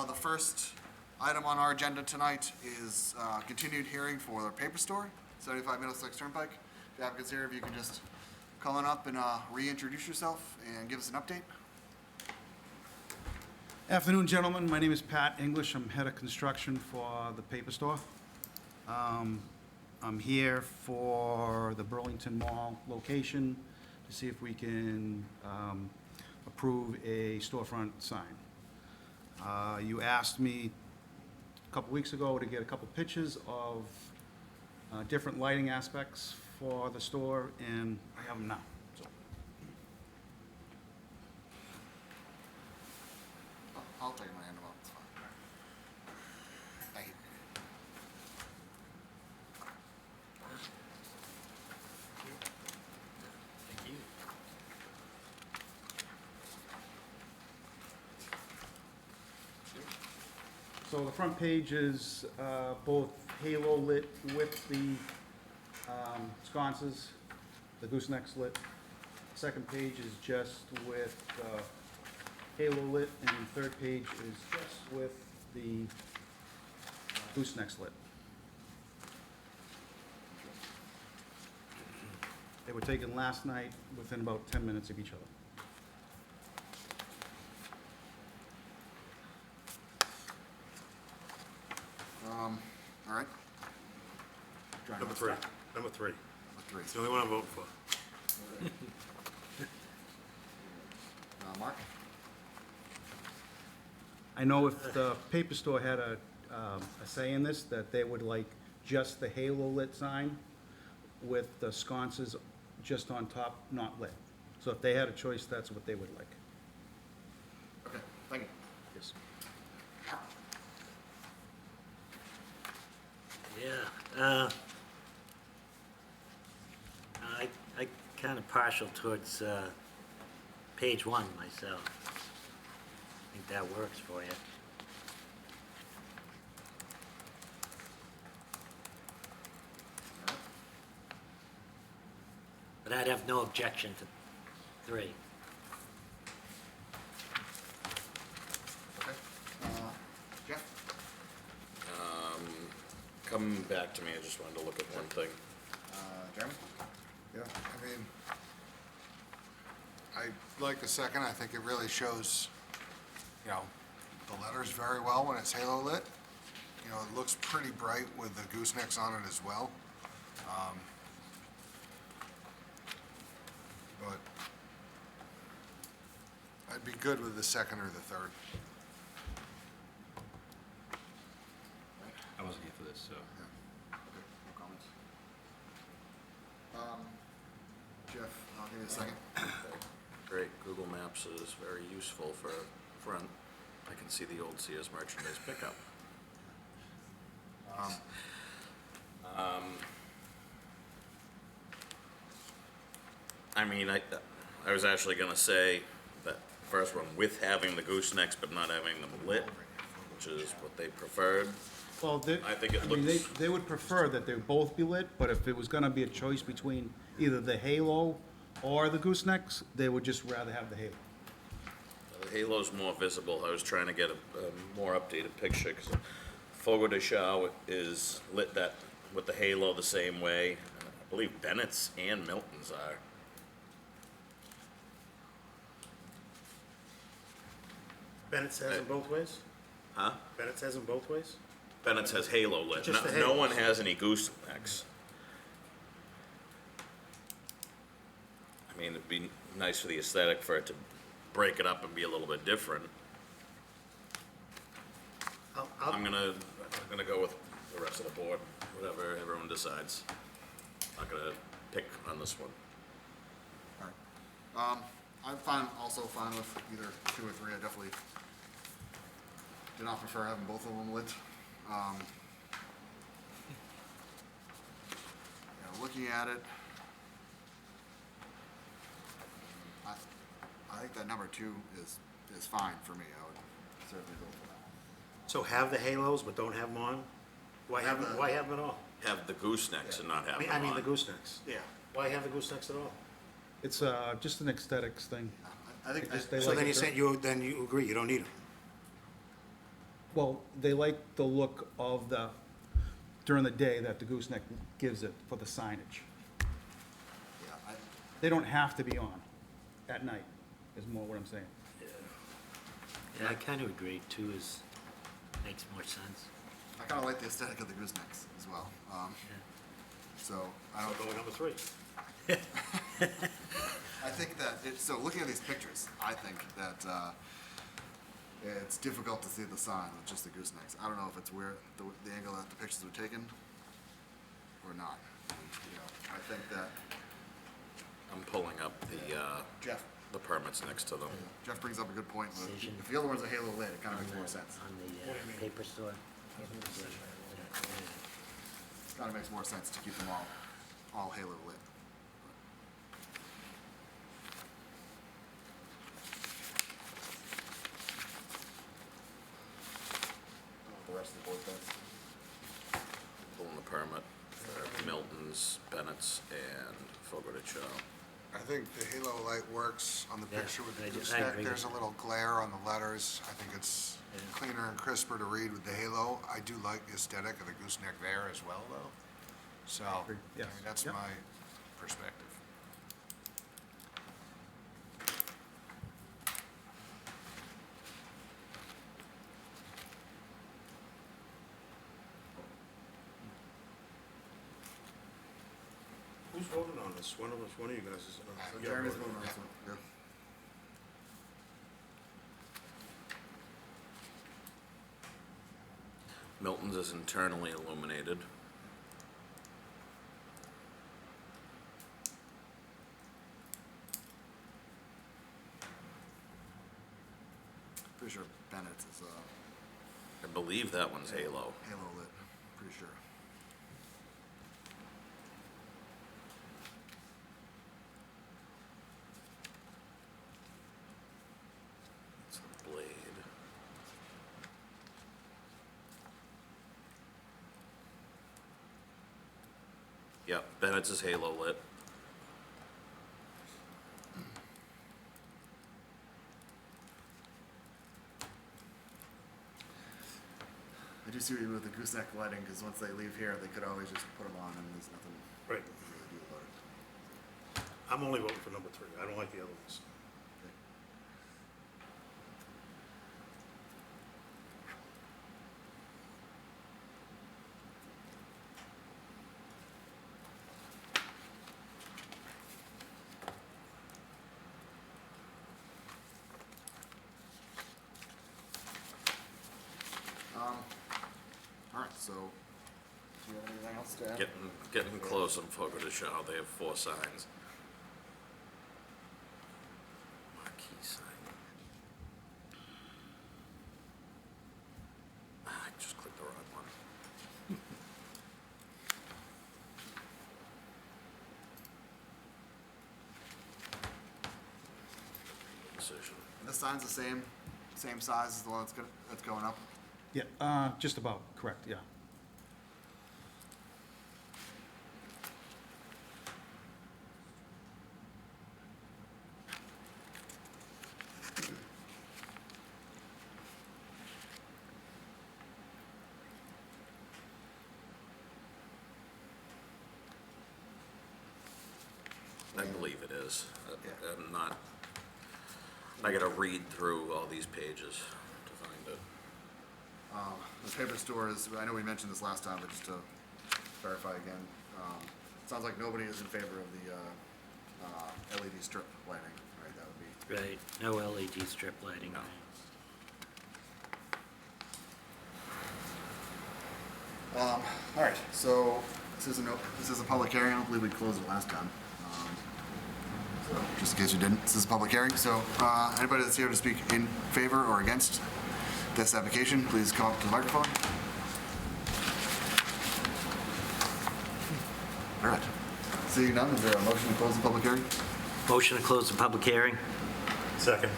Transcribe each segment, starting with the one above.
The first item on our agenda tonight is continued hearing for the paper store, 75 Middlesex Turnpike. The applicant's here, if you can just come on up and reintroduce yourself and give us an update. Afternoon, gentlemen. My name is Pat English. I'm head of construction for the paper store. I'm here for the Burlington Mall location to see if we can approve a storefront sign. You asked me a couple weeks ago to get a couple pictures of different lighting aspects for the store, and I have them now. So, I'll take my hand up. It's fine. Thank you. So the front page is both halo lit with the sconces, the goosenecks lit. Second page is just with halo lit, and the third page is just with the goosenecks lit. They were taken last night within about 10 minutes of each other. All right. Number three. Number three. Three. It's the only one I'm voting for. Mark? I know if the paper store had a say in this, that they would like just the halo lit sign with the sconces just on top, not lit. So if they had a choice, that's what they would like. Okay, thank you. Yes. Yeah, I kind of partial towards page one myself. I think that works for you. But I'd have no objection to three. Okay. Jeff? Coming back to me, I just wanted to look at one thing. Jeremy? Yeah, I mean, I like the second. I think it really shows, you know, the letters very well when it's halo lit. You know, it looks pretty bright with the goosenecks on it as well. But I'd be good with the second or the third. I wasn't here for this, so. Okay, no comments. Jeff, I'll give you a second. Great, Google Maps is very useful for front. I can see the old Sears merchandise pickup. I mean, I was actually gonna say that first one with having the goosenecks but not having them lit, which is what they preferred. Well, I think it mean, looks- they would prefer that they both be lit, but if it was gonna be a choice between either the halo or the goosenecks, they would just rather have the halo. The halo's more visible. I was trying to get a more updated picture, because Fogo de Chao is lit that with the halo the same way. I believe Bennett's and Milton's are. Bennett has them both ways? Huh? Bennett has them both ways? Bennett's has halo lit. Just the No one halos. has any goosenecks. I mean, it'd be nice for the aesthetic for it to break it up and be a little bit different. I'm gonna go with the rest of the board, whatever everyone decides. Not gonna pick on this one. All right. I'm also fine with either two or three. I definitely do not prefer having both of them lit. Looking at it, I think that number two is fine for me. I would certainly go for that one. So have the halos, but don't have them on? Why have them at all? Have the goosenecks and not have them I mean the on. goosenecks. Yeah. Why have the goosenecks at all? It's just an aesthetics thing. I think, They just- they So like then it you better. said you agree, you don't need them? Well, they like the look of during the day that the gooseneck gives it for the signage. Yeah, They don't have to be on at night, is more what I'm saying. Yeah, I kind of agree, two makes more sense. I kind of like the aesthetic of the goosenecks as well. So, I don't, Going number 3. I think that, so looking at these pictures, I think that it's difficult to see the sign with just the goosenecks. I don't know if it's where, the angle that the pictures were taken or not. You know, I think that I'm pulling up Jeff, the permits next to them. Jeff brings up a good point. With, Decision. if the other one's a halo lit, it kind of makes more sense. On the paper store. Kind of makes more sense to keep them all halo lit. The rest of the board does. Pulling the permit for Milton's, Bennett's, and Fogo de Chao. I think the halo light works on the Yeah, picture with I the agree gooseneck. with There's a that. little glare on the letters. I think it's cleaner and crisper to read with the halo. I do like the aesthetic of the gooseneck there as well, though. So, I agree. mean, Yes. that's Yep. my perspective. Who's voting on this? One of you guys is. Jeremy's moving on this one. Yeah. Milton's is internally illuminated. Pretty sure Bennett's is I believe that one's Halo. halo lit. Pretty sure. It's a blade. Yep, Bennett's is Halo lit. I do see what you mean with the gooseneck lighting, because once they leave here, they could always just put them on and there's nothing Right. to really do about it. I'm only voting for number 3. I don't like the other ones. All right, so, do you have anything else to add? Getting close on Fogo de Chao. They have 4 signs. Marquee sign. I just clicked the wrong one. Decision. And this sign's the same size as the one that's going up? Yeah, just about, correct, yeah. I believe it is. Yeah. I'm not, I gotta read through all these pages to find it. The paper store is, I know we mentioned this last time, but just to verify again, sounds like nobody is in favor of the LED strip lighting, right? That would be, Right, no LED strip lighting. No. all right, so this is a public hearing. I don't believe we closed it last time. So just in case you didn't, this is a public hearing. So anybody that's here to speak in favor or against this application, please come up to the microphone. All right. Seeing none, is there a motion to close the public hearing? Motion to close the public hearing? Second.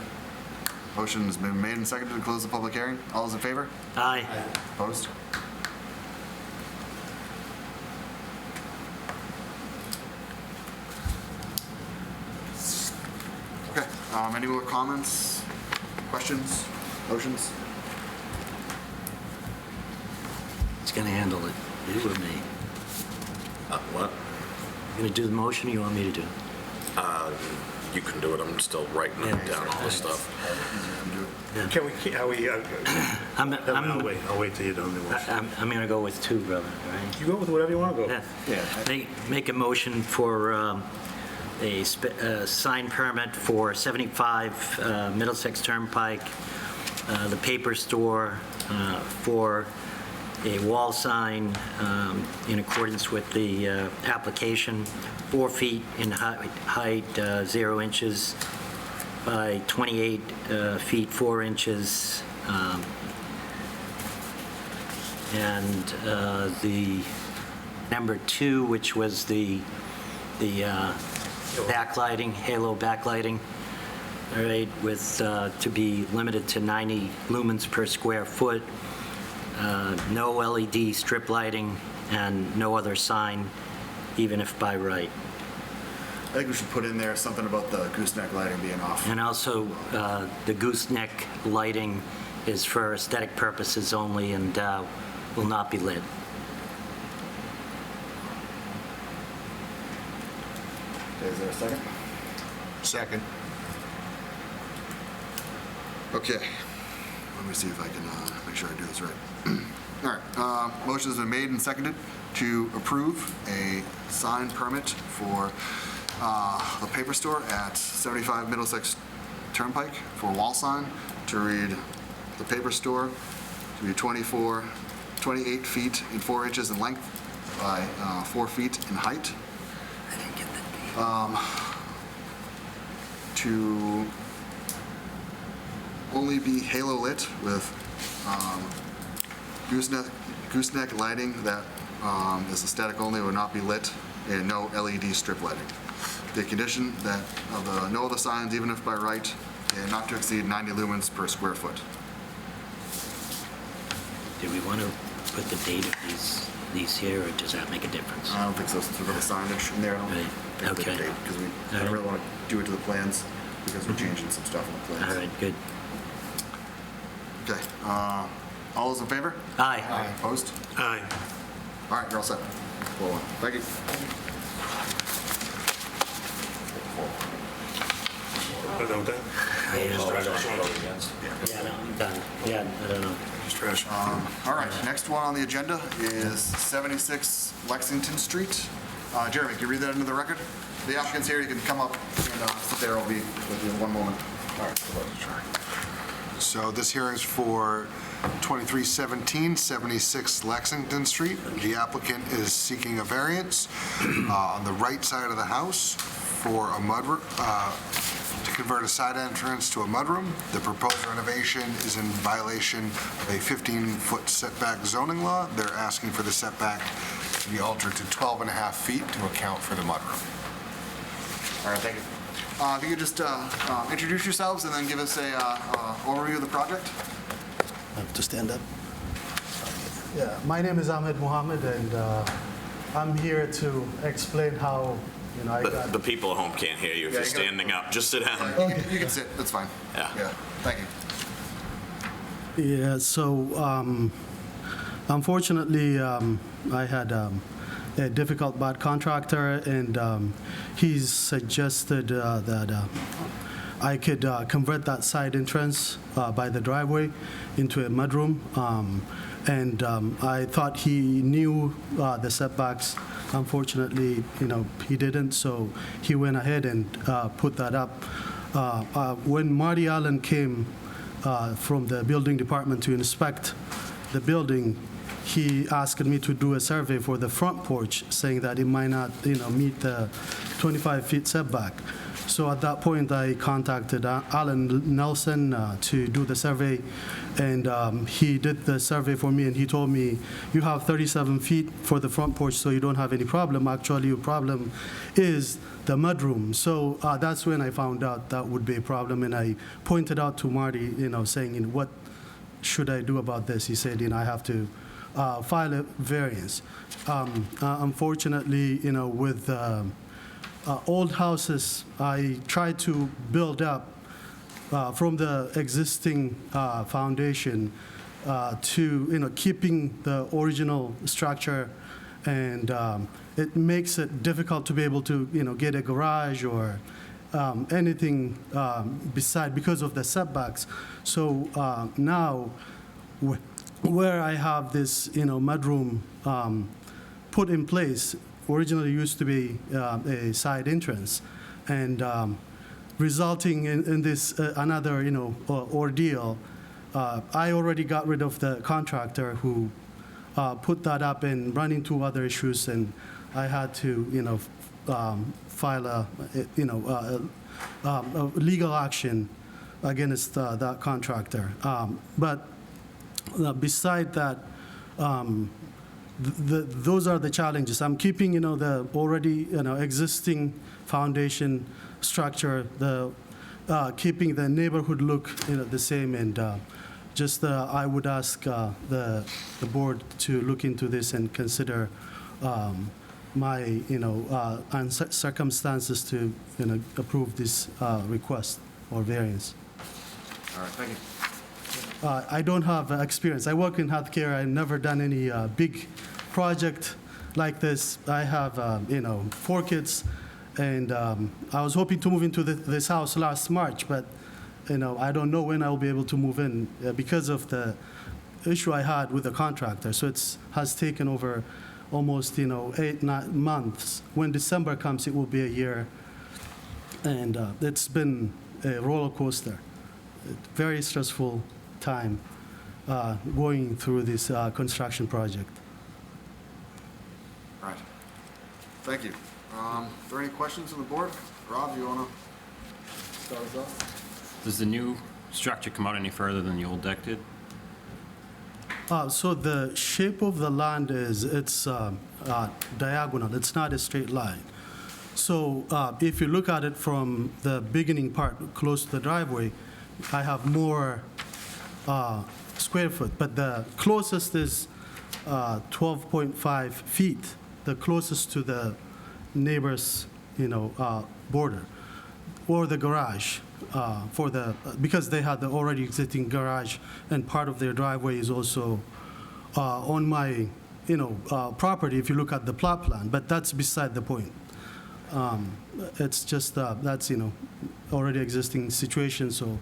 Motion has been made and seconded to close the public hearing. All those in favor? Aye. Opposed? Okay, any more comments, questions, motions? He's gonna handle it, you or me? What? You gonna do the motion, or you want me to do it? You can do it, I'm still writing down all this stuff. Can we, are we, I'm I'll wait till you're done. Then we'll- I'm gonna go with 2, brother, all right? You go with whatever you want to go. Yeah. Make a motion for a sign permit for 75 Middlesex Turnpike, the paper store, for a wall sign in accordance with the application, 4 feet in height, 0 inches by 28 feet, 4 inches. And the number 2, which was the backlighting, halo backlighting, all right, with, to be limited to 90 lumens per square foot, no LED strip lighting, and no other sign, even if by right. I think we should put in there something about the gooseneck lighting being off. And also, the gooseneck lighting is for aesthetic purposes only and will not be lit. Okay, is there a second? Second. Okay, let me see if I can make sure I do this right. All right, motion's been made and seconded to approve a sign permit for the paper store at 75 Middlesex Turnpike for a wall sign to read, "The paper store to be 28 feet and 4 inches in length by 4 feet in height." I didn't get that. To only be halo lit with gooseneck lighting that is aesthetic only, would not be lit, and no LED strip lighting. The condition that of no other signs, even if by right, and not to exceed 90 lumens per square foot. Do we want to put the date of these here, or does that make a difference? I don't think so, since we've got the signage in there. I don't Right, think the okay. date, because we All don't right. really want to do it to the plans, because we're changing some stuff on the All plans. right, good. Okay, all those in favor? Aye. Opposed? Aye. All right, you're all set. Well, thank you. We're done with that? Yeah, no, I'm done. Yeah, I don't know. Just trash. All right, next one on the agenda is 76 Lexington Street. Jeremy, can you read that into the record? The applicant's here, you can come up and sit there, I'll be with you in one moment. All right. So this hearing's for 2317 76 Lexington Street. The applicant is seeking a variance on the right side of the house for a to convert a side entrance to a mudroom. The proposed renovation is in violation of a 15-foot setback zoning law. They're asking for the setback to be altered to 12 and a half feet to account for the mudroom. All right, thank you. If you could just introduce yourselves and then give us a overview of the project. Have to stand up. Yeah, my name is Ahmed Mohammed, and I'm here to explain how, I got... The people at home can't hear you if Yeah, you're you got- standing up. Just sit down. You can sit, that's fine. Yeah. Yeah, thank you. Yeah, so unfortunately, I had a difficult bad contractor, and he's suggested that I could convert that side entrance by the driveway into a mudroom. And I thought he knew the setbacks. Unfortunately, he didn't, so he went ahead and put that up. When Marty Allen came from the building department to inspect the building, he asked me to do a survey for the front porch, saying that it might not, meet the 25-feet setback. So at that point, I contacted Alan Nelson to do the survey, and he did the survey for me, and he told me, you have 37 feet for the front porch, so you don't have any problem. Actually, your problem is the mudroom. So that's when I found out that would be a problem, and I pointed out to Marty, saying, what should I do about this? He said, I have to file a variance. Unfortunately, with old houses, I try to build up from the existing foundation to, keeping the original structure, and it makes it difficult to be able to, get a garage or anything beside because of the setbacks. So now, where I have this, mudroom put in place, originally used to be a side entrance, and resulting in this another, ordeal. I already got rid of the contractor who put that up and run into other issues, and I had to, file a legal action against that contractor. But beside that, those are the challenges. I'm keeping, the already, existing foundation structure, keeping the neighborhood look, the same, and just I would ask the board to look into this and consider my, and circumstances to, approve this request or variance. All right, thank you. I don't have experience. I work in healthcare. I've never done any big project like this. I have, 4 kids, and I was hoping to move into this house last March, but, I don't know when I'll be able to move in because of the issue I had with the contractor. So it has taken over almost, 8-9 months. When December comes, it will be a year, and it's been a roller coaster. Very stressful time going through this construction project. All right. Thank you. Are there any questions on the board? Rob, you want to start us off? Does the new structure come out any further than the old deck did? So the shape of the land it's diagonal. It's not a straight line. So if you look at it from the beginning part, close to the driveway, I have more square foot, but the closest is 12.5 feet, the closest to the neighbor's, border, or the garage, because they had the already existing garage, and part of their driveway is also on my, property, if you look at the plot plan, but that's beside the point. It's just, that's, already existing situation, so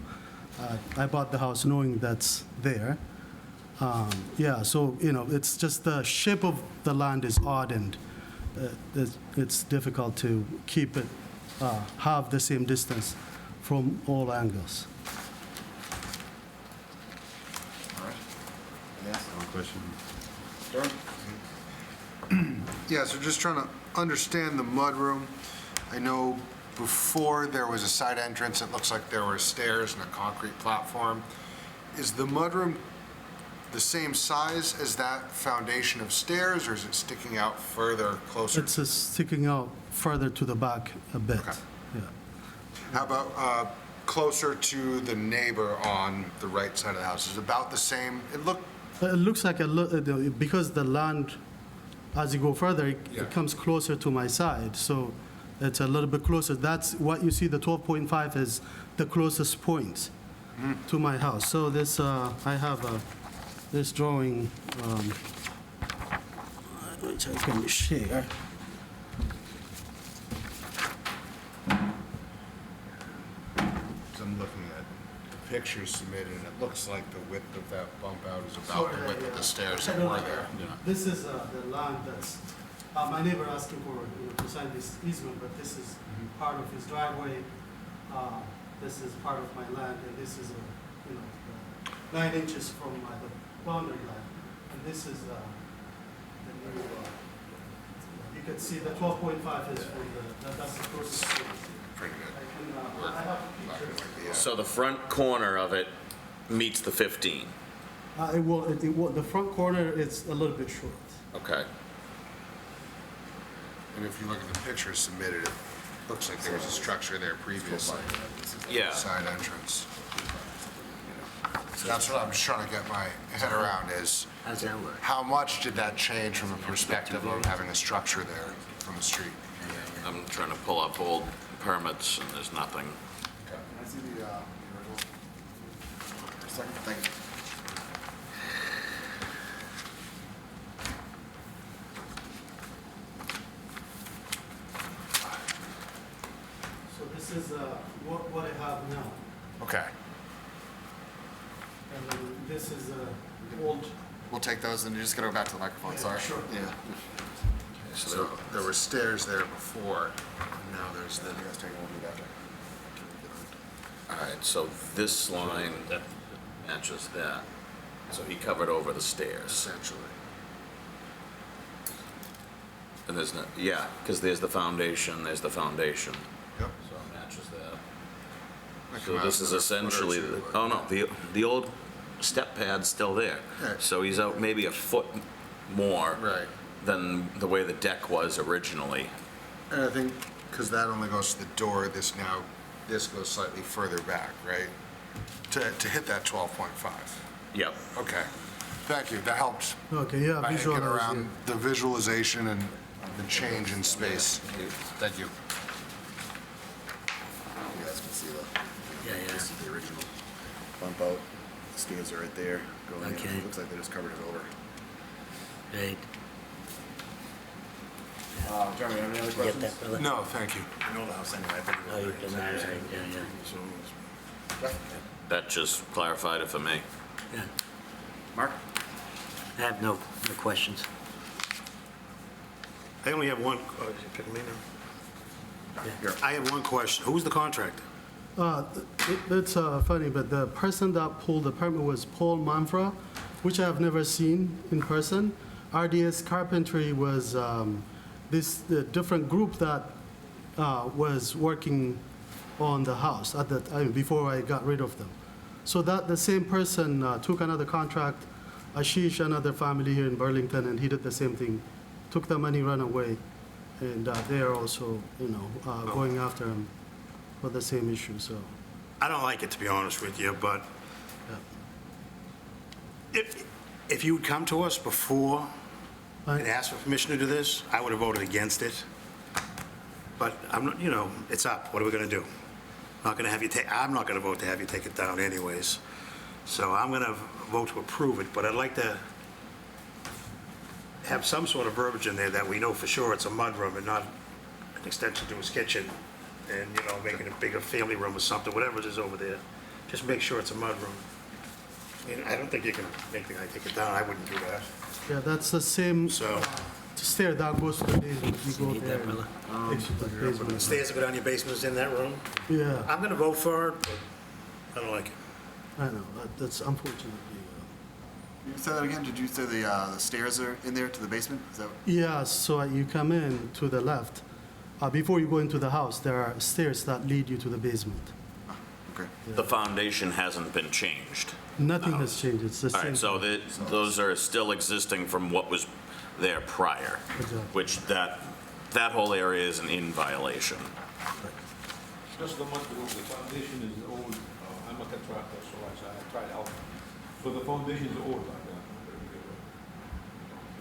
I bought the house knowing that's there. Yeah, so, it's just the shape of the land is odd, and it's difficult to keep it, have the same distance from all angles. All right. Yes, One question. Darren? Yeah, so just trying to understand the mudroom. I know before there was a side entrance, it looks like there were stairs and a concrete platform. Is the mudroom the same size as that foundation of stairs, or is it sticking out further, closer? It's sticking out further to the back a bit. Okay. Yeah. How about closer to the neighbor on the right side of the house? Is it about the same? It looks like because the land, as you go further, Yeah. it comes closer to my side, so it's a little bit closer. That's what you see, the 12.5 is the closest point to my house. So this, I have this drawing, which I can share. I'm looking at the pictures submitted, and it looks like the width of that bump out is about the width of the stairs that were there. This is the land that's, my neighbor asking for, to sign this easement, but this is part of his driveway. This is part of my land, and this is, 9 inches from the boundary line. And this is the new, you can see the 12.5 is from that's the closest. Pretty good. I have a picture. Yeah. So the front corner of it meets the 15. The front corner is a little bit short. Okay. And if you look at the pictures submitted, it looks like there was a structure there previously. Yeah. Side entrance. So that's what I'm just trying to get my head around is, How's that work? how much did that change from the perspective of having a structure there from the street? I'm trying to pull up old permits, and there's nothing. Can I see the original? For a second, thank you. We'll take those and you just gotta go back to the microphone, sorry. Sure. Yeah. So there were stairs there before, and now there's the, You guys take one, we'll do after. All right, so this line matches that. So he covered over the stairs. essentially. And there's no, yeah, because there's the foundation, there's the foundation. Yep. So it matches that. Might come So out this is another foot or essentially, two, oh no, the old step pad's still there. Yeah. So he's out maybe a foot more Right. than the way the deck was originally. And I think, because that only goes to the door, this goes slightly further back, right? To hit that 12.5. Yep. Okay. Thank you, that helps. Okay, yeah, I can get visualize, around the visualization and the change in space. Thank you. You guys can see Yeah, yeah. this is the original bump out. The stairs are right there going in. Okay. Looks like they just covered it over. Right. Jeremy, you have any other You questions? get that, brother? No, thank you. I know the house anyway, but. Oh, you've been there, right, yeah, That just clarified it for me. yeah. Mark? I have no questions. I only have one, oh, is he picking me now? I have one question. Who's the contractor? It's funny, but the person that pulled the permit was Paul Manfra, which I have never seen in person. RDS Carpentry was the different group that was working on the house at the time before I got rid of them. So that the same person took another contract, Ashish, another family here in Burlington, and he did the same thing. Took the money, ran away, and they are also, going after him for the same issue. So. I don't like it, to be honest with you, but if you would come to us before and ask for permission to do this, I would have voted against it. But I'm not, it's up. What are we going to do? I'm not going to vote to have you take it down anyways. So I'm going to vote to approve it, but I'd like to have some sort of verbiage in there that we know for sure it's a mudroom and not an extension to his kitchen and, making a bigger family room or something, whatever it is over there. Just make sure it's a mudroom. I don't think you can make the guy take it down. I wouldn't do that. Yeah, that's the same So, stair that goes to the basement. You go Need there. that, brother? Exit the basement. stairs that go down your basement is in that room. Yeah, I'm going to vote for it, but I don't like it. I know. That's unfortunately. You say that again? Did you say the stairs are in there to the basement? Is that? Yeah, so you come in to the left. Before you go into the house, there are stairs that lead you to the basement. Okay. The foundation hasn't been changed. Nothing has changed. It's the All same. right, so those are still existing from what was there prior, Exactly. which that whole area isn't in violation. Just the foundation is old. I'm a contractor, so I tried out. So the foundation is old.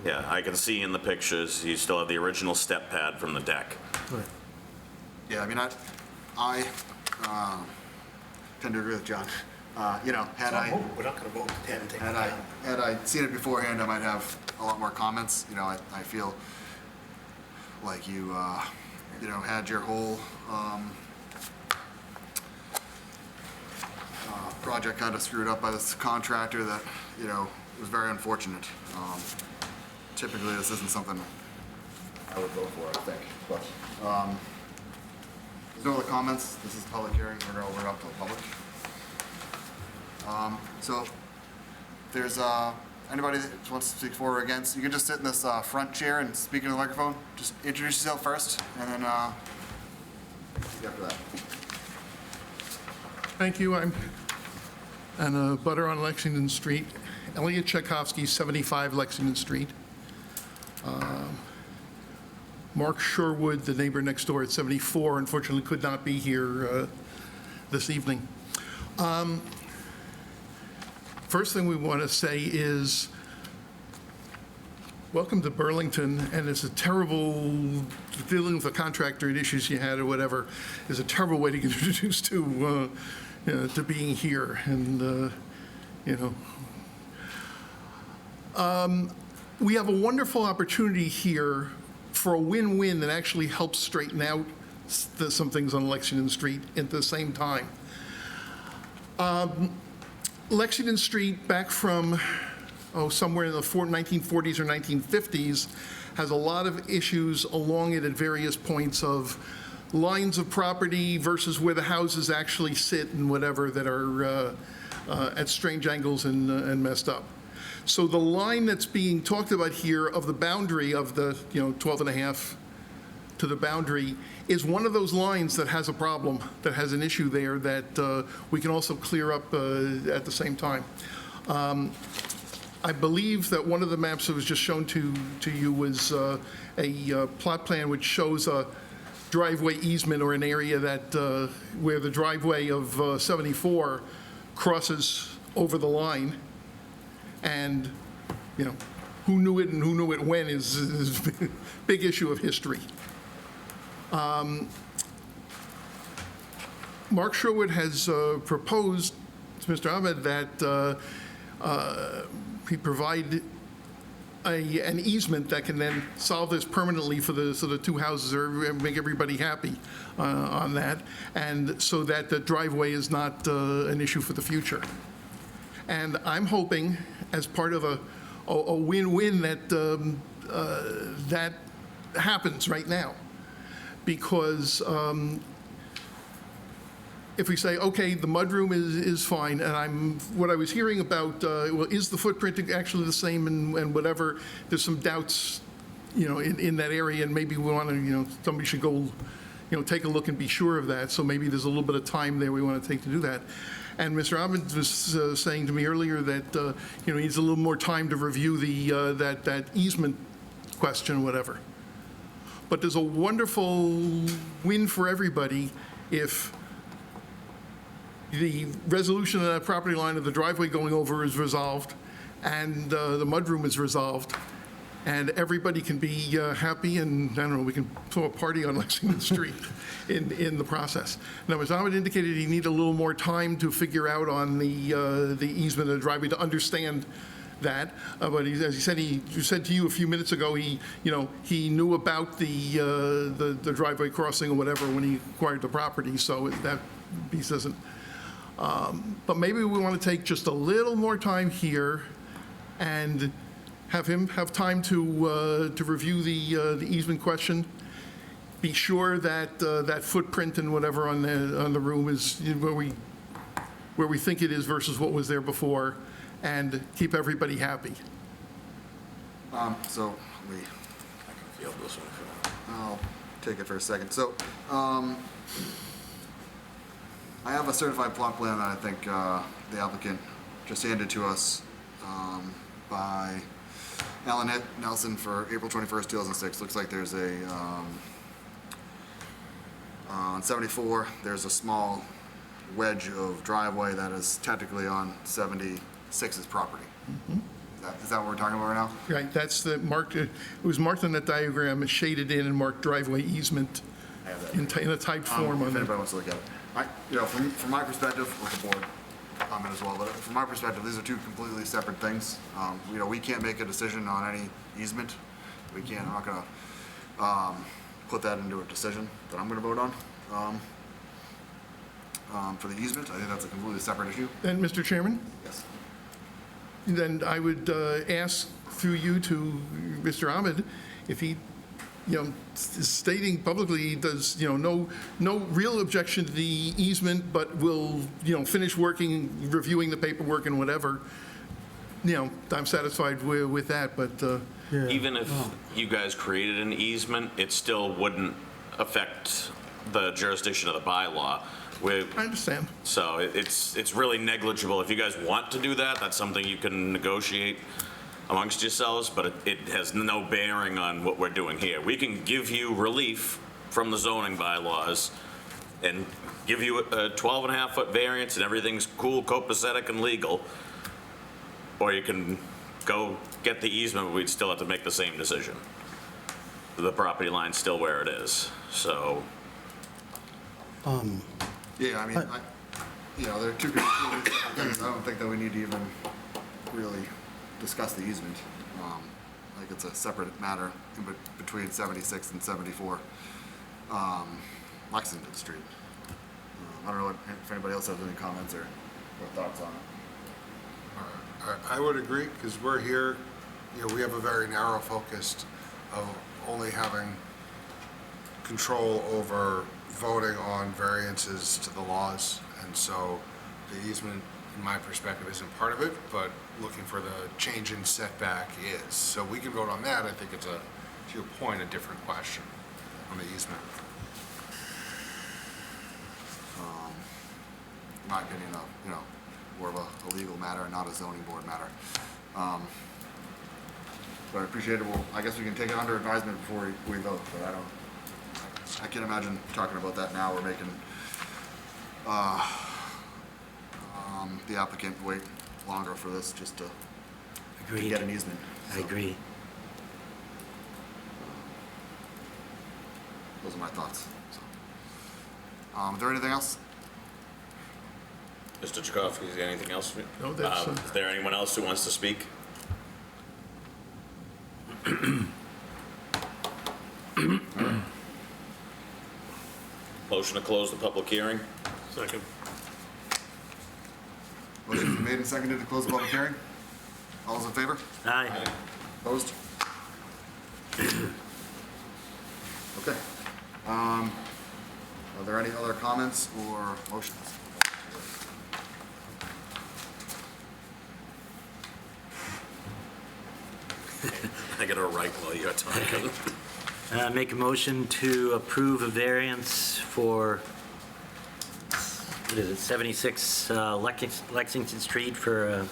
Yeah, I can see in the pictures, you still have the original step pad from the deck. Right. Yeah, I mean, I tend to agree with John. Had I We're not going to vote to take it had down. I seen it beforehand, I might have a lot more comments. I feel like you had your whole project kind of screwed up by this contractor that was very unfortunate. Typically, this isn't something I would vote for, I think. But there's no other comments. This is a public hearing. We're going to open it up to the public. So if there's anybody that wants to speak for or against, you can just sit in this front chair and speak into the microphone. Just introduce yourself first, and then speak after that. Thank you. I'm a butter on Lexington Street. Elliot Tchaikovsky, 75 Lexington Street. Mark Sherwood, the neighbor next door at 74, unfortunately could not be here this evening. First thing we want to say is, welcome to Burlington, and it's a terrible, dealing with a contractor and issues you had or whatever, is a terrible way to get introduced to being here, and, we have a wonderful opportunity here for a win-win that actually helps straighten out some things on Lexington Street at the same time. Lexington Street, back from somewhere in the 1940s or 1950s, has a lot of issues along it at various points of lines of property versus where the houses actually sit and whatever that are at strange angles and messed up. So the line that's being talked about here of the boundary of the, 12 and a half to the boundary is one of those lines that has a problem, that has an issue there that we can also clear up at the same time. I believe that one of the maps that was just shown to you was a plot plan which shows a driveway easement or an area that, where the driveway of 74 crosses over the line. And, who knew it and who knew it when is a big issue of history. Mark Sherwood has proposed to Mr. Ahmed that he provide an easement that can then solve this permanently for so the two houses or make everybody happy on that, and so that the driveway is not an issue for the future. And I'm hoping, as part of a win-win, that that happens right now. Because if we say, okay, the mudroom is fine, and what I was hearing about, well, is the footprint actually the same and whatever, there's some doubts, in that area, and maybe we want to, somebody should go, take a look and be sure of that. So maybe there's a little bit of time there we want to take to do that. And Mr. Ahmed was saying to me earlier that, he needs a little more time to review that easement question, whatever. But there's a wonderful win for everybody if the resolution of that property line of the driveway going over is resolved and the mudroom is resolved, and everybody can be happy, and I don't know, we can throw a party on Lexington Street in the process. Now, as Ahmed indicated, he needed a little more time to figure out on the easement of the driveway to understand that, but as he said to you a few minutes ago, he knew about the driveway crossing or whatever when he acquired the property, so that piece doesn't. But maybe we want to take just a little more time here and have him have time to review the easement question. Be sure that that footprint and whatever on the room is where we think it is versus what was there before, and keep everybody happy. So I can feel this one. I'll take it for a second. So I have a certified plot plan that I think the applicant just handed to us by Alan Nelson for April 21st, 2006. Looks like there's a, on 74, there's a small wedge of driveway that is technically on 76's property. Mm-hmm. Is that what we're talking about right now? Right, that's the marked, it was marked on that diagram, shaded in and marked driveway easement I have that. in a typed form on If there. anybody wants to look at it. From my perspective, with the board comment as well, but from my perspective, these are two completely separate things. We can't make a decision on any easement. We can't, I'm not gonna put that into a decision that I'm gonna vote on. For the easement, I think that's a completely separate issue. And Mr. Chairman, Yes. then I would ask through you to Mr. Ahmed, if he, stating publicly he does, no real objection to the easement, but will, finish working, reviewing the paperwork and whatever, I'm satisfied with that, but, Even if you guys created an easement, it still wouldn't affect the jurisdiction of the bylaw. I understand. So it's really negligible. If you guys want to do that, that's something you can negotiate amongst yourselves, but it has no bearing on what we're doing here. We can give you relief from the zoning bylaws and give you a 12.5-foot variance and everything's cool, copacetic, and legal, or you can go get the easement, but we'd still have to make the same decision. The property line's still where it is, so. Yeah, I mean, there are two completely separate things. I don't think that we need to even really discuss the easement. Like it's a separate matter between 76 and 74 Lexington Street. I don't know if anybody else has any comments or thoughts on it. I would agree, because we're here, we have a very narrow focus of only having control over voting on variances to the laws, and so the easement, in my perspective, isn't part of it, but looking for the change in setback is. So we can vote on that. I think it's to your point, a different question on the easement. In my opinion, more of a legal matter and not a zoning board matter. But I appreciate it. Well, I guess we can take it under advisement before we vote, but I can't imagine talking about that now. We're making the applicant wait longer for this just to Agreed. get an easement. I So, agree. Those are my thoughts. So, is there anything else? Mr. Chakowski, is there anything else? No, that's, Is there anyone else who wants to speak? Motion to close the public hearing? Second. Motion's been made and seconded to close the public hearing. All those in favor? Aye. Opposed? Okay. Are there any other comments or motions? I gotta write while you're talking. Make a motion to approve a variance for, 76 Lexington Street for a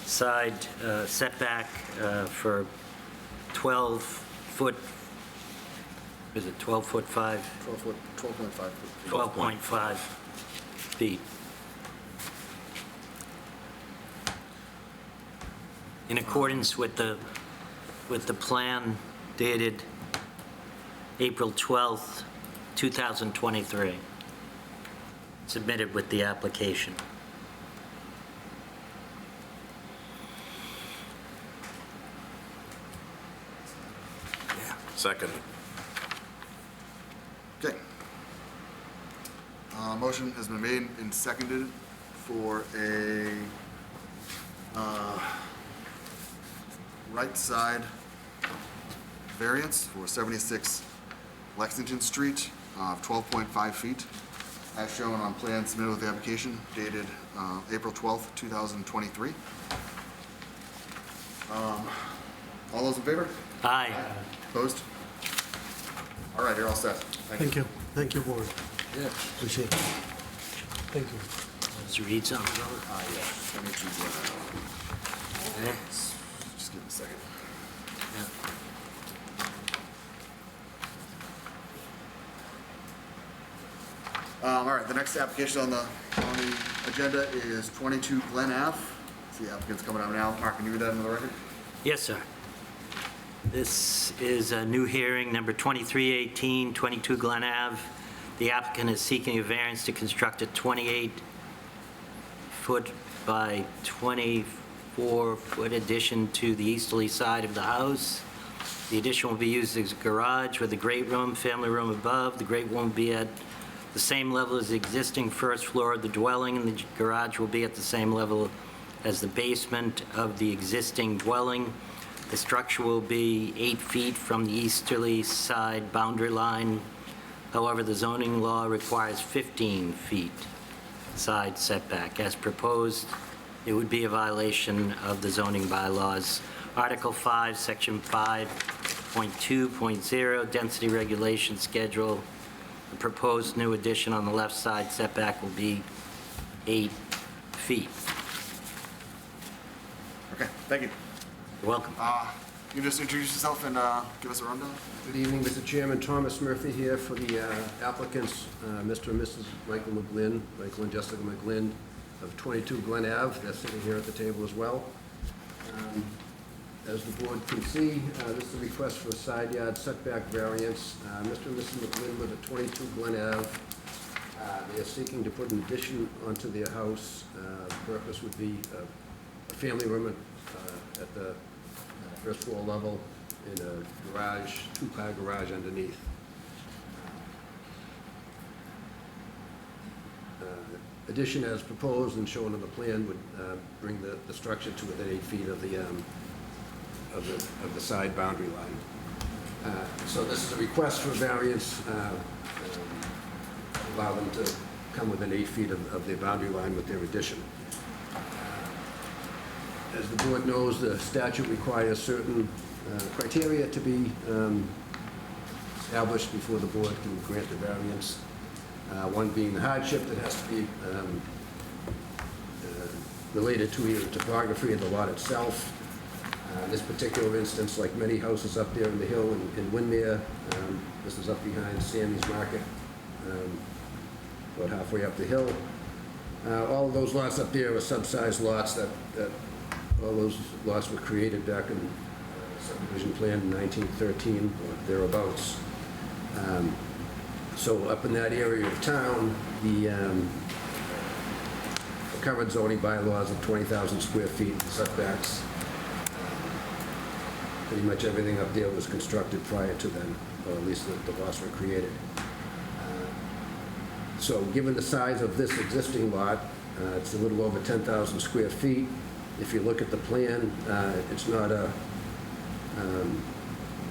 side setback for 12-foot, is it 12-foot 5? 12.5. 12.5 feet. In accordance with the plan dated April 12th, 2023, submitted with the application. Second. Okay. Motion has been made and seconded for a right side variance for 76 Lexington Street of 12.5 feet, as shown on plan submitted with the application dated April 12th, 2023. All those in favor? Aye. Opposed? All right, you're all set. Thank you. Thank you, board. Yeah. Appreciate it. Thank you. Let's read something. Yeah. Let me choose one. Just give me a second. All right, the next application on the agenda is 22 Glen Ave. See the applicant's coming out now. Mark, can you read that into the record? Yes, sir. This is a new hearing, number 2318, 22 Glen Ave. The applicant is seeking a variance to construct a 28-foot by 24-foot addition to the easterly side of the house. The addition will be used as a garage with a great room, family room above. The great room will be at the same level as the existing first floor of the dwelling, and the garage will be at the same level as the basement of the existing dwelling. The structure will be 8 feet from the easterly side boundary line. However, the zoning law requires 15 feet side setback. As proposed, it would be a violation of the zoning bylaws. Article 5, Section 5.2.0, density regulation schedule. The proposed new addition on the left side setback will be 8 feet. Okay, thank you. You're welcome. You can just introduce yourself and give us a rundown? Good evening, Mr. Chairman. Thomas Murphy here for the applicants, Mr. and Mrs. Michael McGlynn, Michael and Jessica McGlynn of 22 Glen Ave. They're sitting here at the table as well. As the board can see, this is a request for a side yard setback variance. Mr. and Mrs. McGlynn live at 22 Glen Ave. They are seeking to put an addition onto their house. The purpose would be a family room at the first floor level in a garage, two-car garage underneath. addition as proposed and shown on the plan would bring the structure to within 8 feet of the side boundary line. So this is a request for variance, allow them to come within 8 feet of the boundary line with their addition. As the board knows, the statute requires certain criteria to be established before the board can grant the variance. One being the hardship that has to be related to either the topography of the lot itself. In this particular instance, like many houses up there in the hill in Windermere, this is up behind Sammy's Market, about halfway up the hill. All of those lots up there are subsidized lots that all those lots were created back in subdivision plan in 1913 or thereabouts. So up in that area of town, the current zoning bylaws of 20,000 square feet setbacks, pretty much everything up there was constructed prior to then, or at least the lots were created. So given the size of this existing lot, it's a little over 10,000 square feet. If you look at the plan, it's not a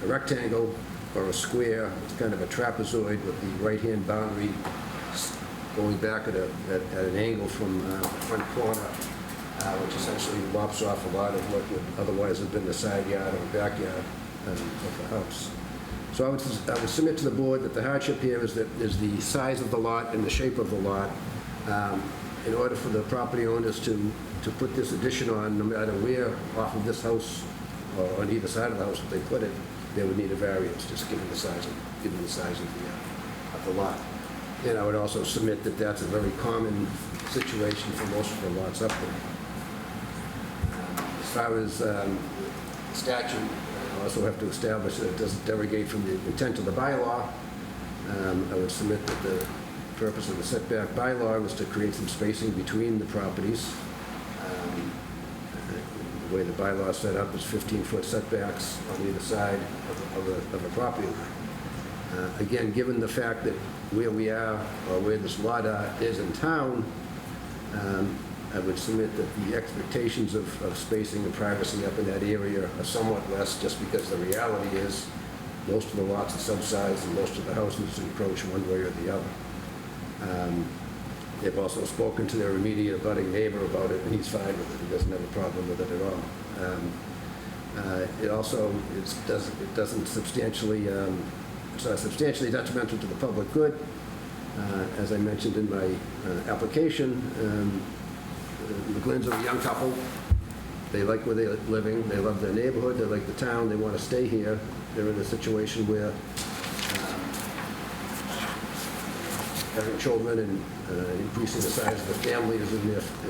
rectangle or a square. It's kind of a trapezoid with the right-hand boundary going back at an angle from the front corner, which essentially lops off a lot of what would otherwise have been the side yard or backyard of the house. So I would submit to the board that the hardship here is the size of the lot and the shape of the lot. In order for the property owners to put this addition on, no matter where off of this house or on either side of the house that they put it, they would need a variance, just given the size of the lot. And I would also submit that that's a very common situation for most of the lots up there. As far as statute, I also have to establish that it doesn't derogate from the intent of the bylaw. I would submit that the purpose of the setback bylaw was to create some spacing between the properties. The way the bylaw is set up is 15-foot setbacks on either side of a property line. Again, given the fact that where we are, or where this lot is in town, I would submit that the expectations of spacing and privacy up in that area are somewhat less, just because the reality is most of the lots are subsidized and most of the houses encroach one way or the other. They've also spoken to their immediate abutting neighbor about it, and he's fine with it. He doesn't have a problem with it at all. It also doesn't substantially, it's not substantially detrimental to the public good. As I mentioned in my application, the Glynns are a young couple. They like where they're living. They love their neighborhood. They like the town. They want to stay here. They're in a situation where having children and increasing the size of the family is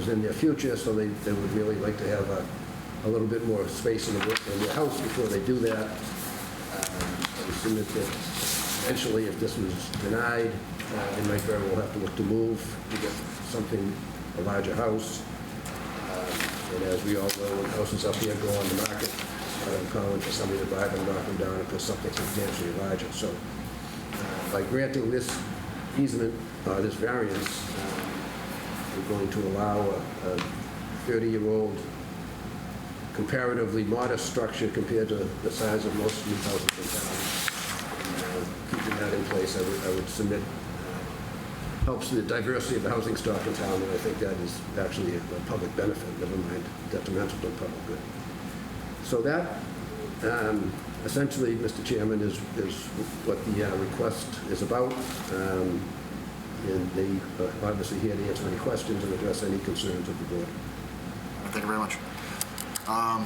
in their future, so they would really like to have a little bit more space in their house before they do that. I would submit that eventually, if this was denied, they might very well have to look to move to get something, a larger house. And as we all know, when houses up here go on the market, it's not uncommon for somebody to buy them, knock them down, and put something substantially larger. So by granting this easement, this variance, we're going to allow a 30-year-old comparatively modest structure compared to the size of most new houses in town. Keeping that in place, I would submit, helps the diversity of the housing stock in town, and I think that is actually a public benefit, never mind detrimental to the public good. So that, essentially, Mr. Chairman, is what the request is about. And they are obviously here to answer any questions and address any concerns of the board. Thank you very much. Rob,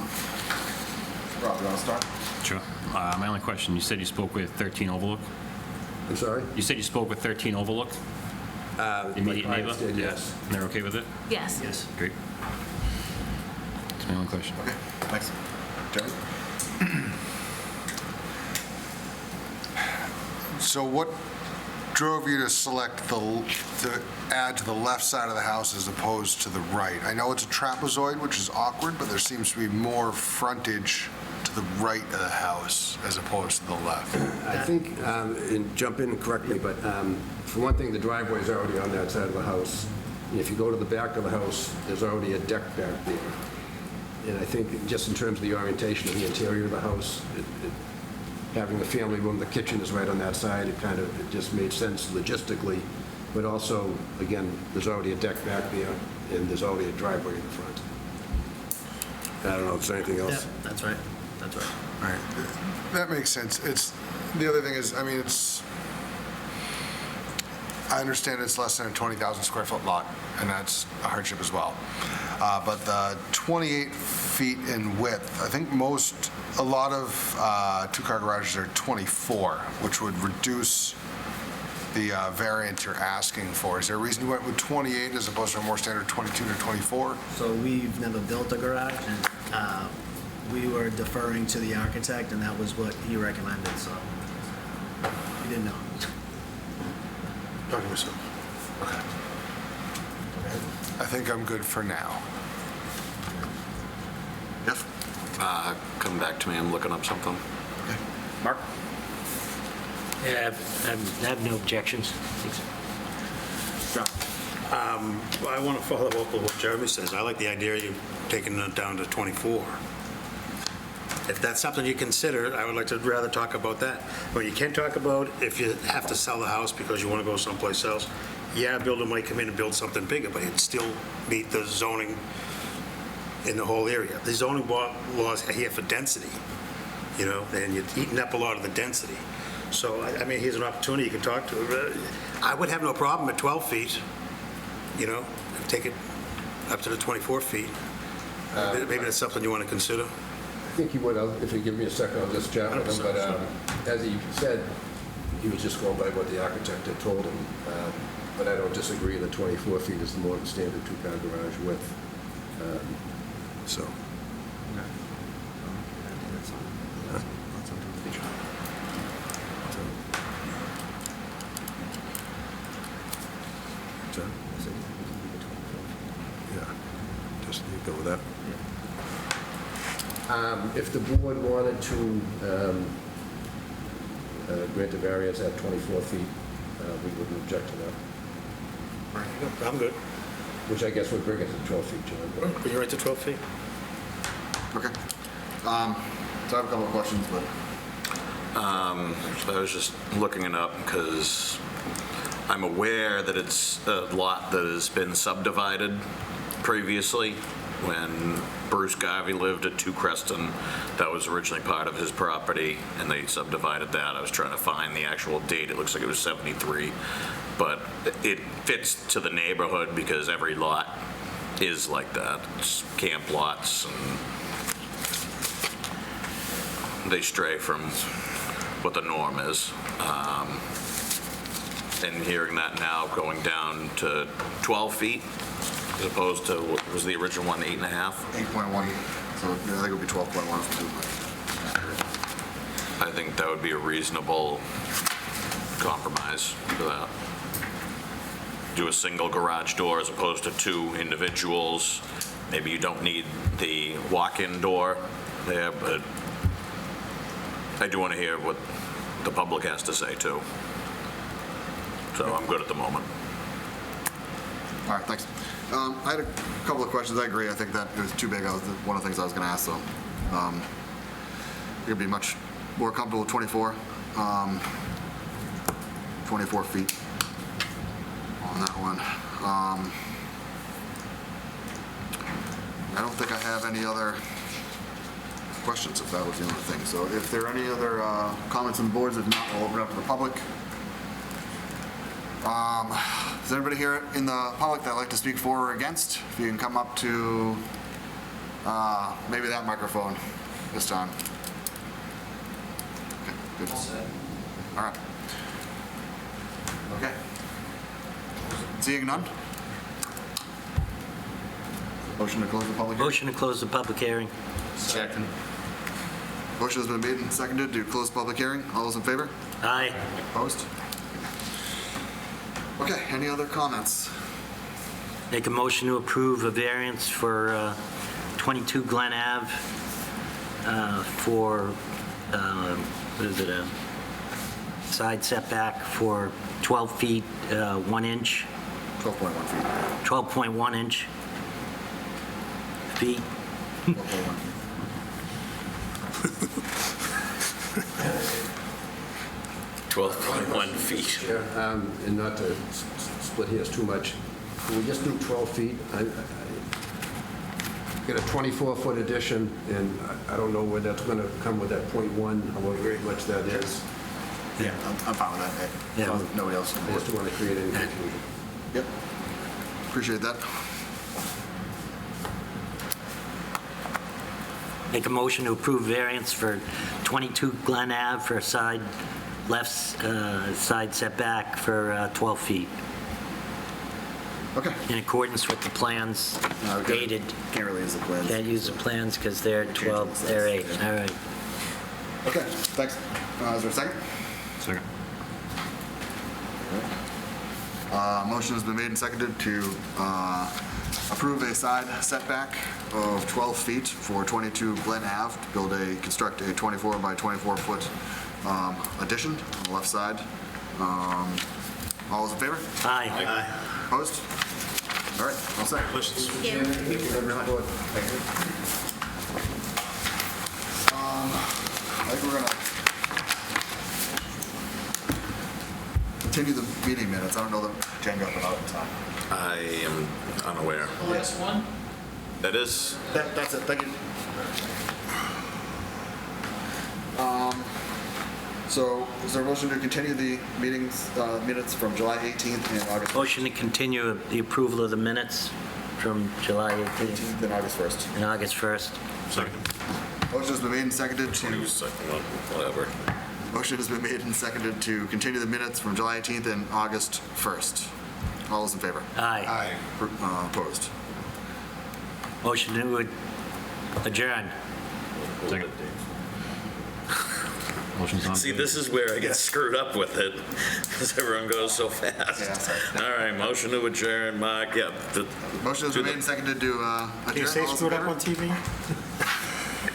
you want to start? Sure. My only question, you said you spoke with 13 Overlook? I'm sorry? You said you spoke with 13 Overlook? The immediate my neighbor? clients did, yes. And they're okay with it? Yes. Yes. Great. That's my only question. Okay, thanks. Jerry? So what drove you to select the add to the left side of the house as opposed to the right? I know it's a trapezoid, which is awkward, but there seems to be more frontage to the right of the house as opposed to the left. I think, and jump in and correct me, but for one thing, the driveway is already on that side of the house. If you go to the back of the house, there's already a deck back there. And I think just in terms of the orientation of the interior of the house, having the family room, the kitchen is right on that side, it just made sense logistically. But also, again, there's already a deck back there, and there's already a driveway in the front. I don't know if there's anything Yeah, else. that's right. That's right. All right, that makes sense. The other thing is, I understand it's less than a 20,000 square foot lot, and that's a hardship as well. But the 28 feet in width, I think a lot of two-car garages are 24, which would reduce the variant you're asking for. Is there a reason you went with 28 as opposed to a more standard 22 to 24? So we've never built a garage, and we were deferring to the architect, and that was what he recommended, so we didn't know. Talking to myself. Okay. I think I'm good for now. Jeff? Come back to me, I'm looking up something. Okay. Mark? Yeah, I have no objections. I want to follow up with what Jeremy says. I like the idea of you taking it down to 24. If that's something you consider, I would like to rather talk about that. But you can talk about if you have to sell the house because you want to go someplace else. Yeah, a builder might come in and build something bigger, but it'd still meet the zoning in the whole area. The zoning laws are here for density, and you're eating up a lot of the density. So, here's an opportunity you can talk to. I would have no problem at 12 feet, take it up to the 24 feet. Maybe that's something you want to consider. I think he would, if you give me a second, I'll just chat with him, but as he said, he was just going by what the architect had told him, but I don't disagree, the 24 feet is the more than standard two-car garage width. So. Yeah, just you go with that. If the board wanted to grant a variance at 24 feet, we wouldn't object to that, I'm good. which I guess would bring it to 12 feet, John. Are you right to 12 feet? Okay. So I have a couple of questions, but I was just looking it up because I'm aware that it's a lot that has been subdivided previously. When Bruce Garvey lived at 2 Creston, that was originally part of his property, and they subdivided that. I was trying to find the actual date. It looks like it was 73, but it fits to the neighborhood because every lot is like that. It's camp lots, and they stray from what the norm is. And hearing that now going down to 12 feet, as opposed to, what was the original one, 8.5? 8.1, so I think it would be 12.1 if we do I think that would be a reasonable compromise for that. Do a single garage door as opposed to 2 individuals. Maybe you don't need the walk-in door there, but I do want to hear what the public has to say too. So I'm good at the moment. All right, thanks. I had a couple of questions. I agree. I think that it was too big. One of the things I was going to ask, though. You'd be much more comfortable with 24. 24 feet on that one. I don't think I have any other questions, if that was the only thing. So if there are any other comments on the boards, if not, we'll open it up to the public. Is anybody here in the public that'd like to speak for or against? If you can come up to maybe that microphone this time. Okay, good. All right. Okay. Seeing none? Motion to close the public hearing? Motion to close the public hearing. Second. Motion has been made and seconded to close the public hearing. All those in favor? Aye. Opposed? Okay, any other comments? Make a motion to approve a variance for 22 Glen Ave for, what is it, a side setback for 12 feet, 1 inch 12.1 feet. 12.1 inch feet. 12.1. 12.1 feet. Yeah, and not to split hairs too much, can we just do 12 feet? I Get a 24-foot addition, and I don't know where that's going to come with that .1, however much that is. Yeah, I'm fine with that. Yeah. As long as nobody else on I board. just don't want to create any confusion. Yep. Appreciate that. Make a motion to approve variance for 22 Glen Ave for a side, left side setback for 12 feet, Okay. in accordance with the plans We dated. Can't really use the plans. Can't use the plans because they're 12, they're 8. All right. Okay, thanks. Is there a second? Second. Motion has been made and seconded to approve a side setback of 12 feet for 22 Glen Ave to construct a 24 by 24 foot addition on the left side. All those in favor? Aye. Opposed? All right, all set. I think we're gonna continue the meeting minutes. I don't know that Jen got them out in time. I am unaware. Last one? That is, That's it, thank you. So is there a motion to continue the meetings, minutes from July 18th and August Motion to continue the approval of the minutes from July 18th 18th and August 1st? and August 1st. second, Motion has been made and seconded to, second one, whatever. motion has been made and seconded to continue the minutes from July 18th and August 1st. All those in favor? Aye. Opposed? Motion to adjourn. Second. Motion's on. See, this is where I get screwed up with it, because everyone goes so fast. Yeah, sorry. All right, motion to adjourn, Mark, yep. Motion has been made and seconded to adjourn. Can you say All those in screwed up favor? on TV?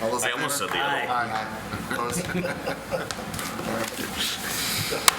All those in I almost favor? said the other one. Aye. Aye. Opposed? All right.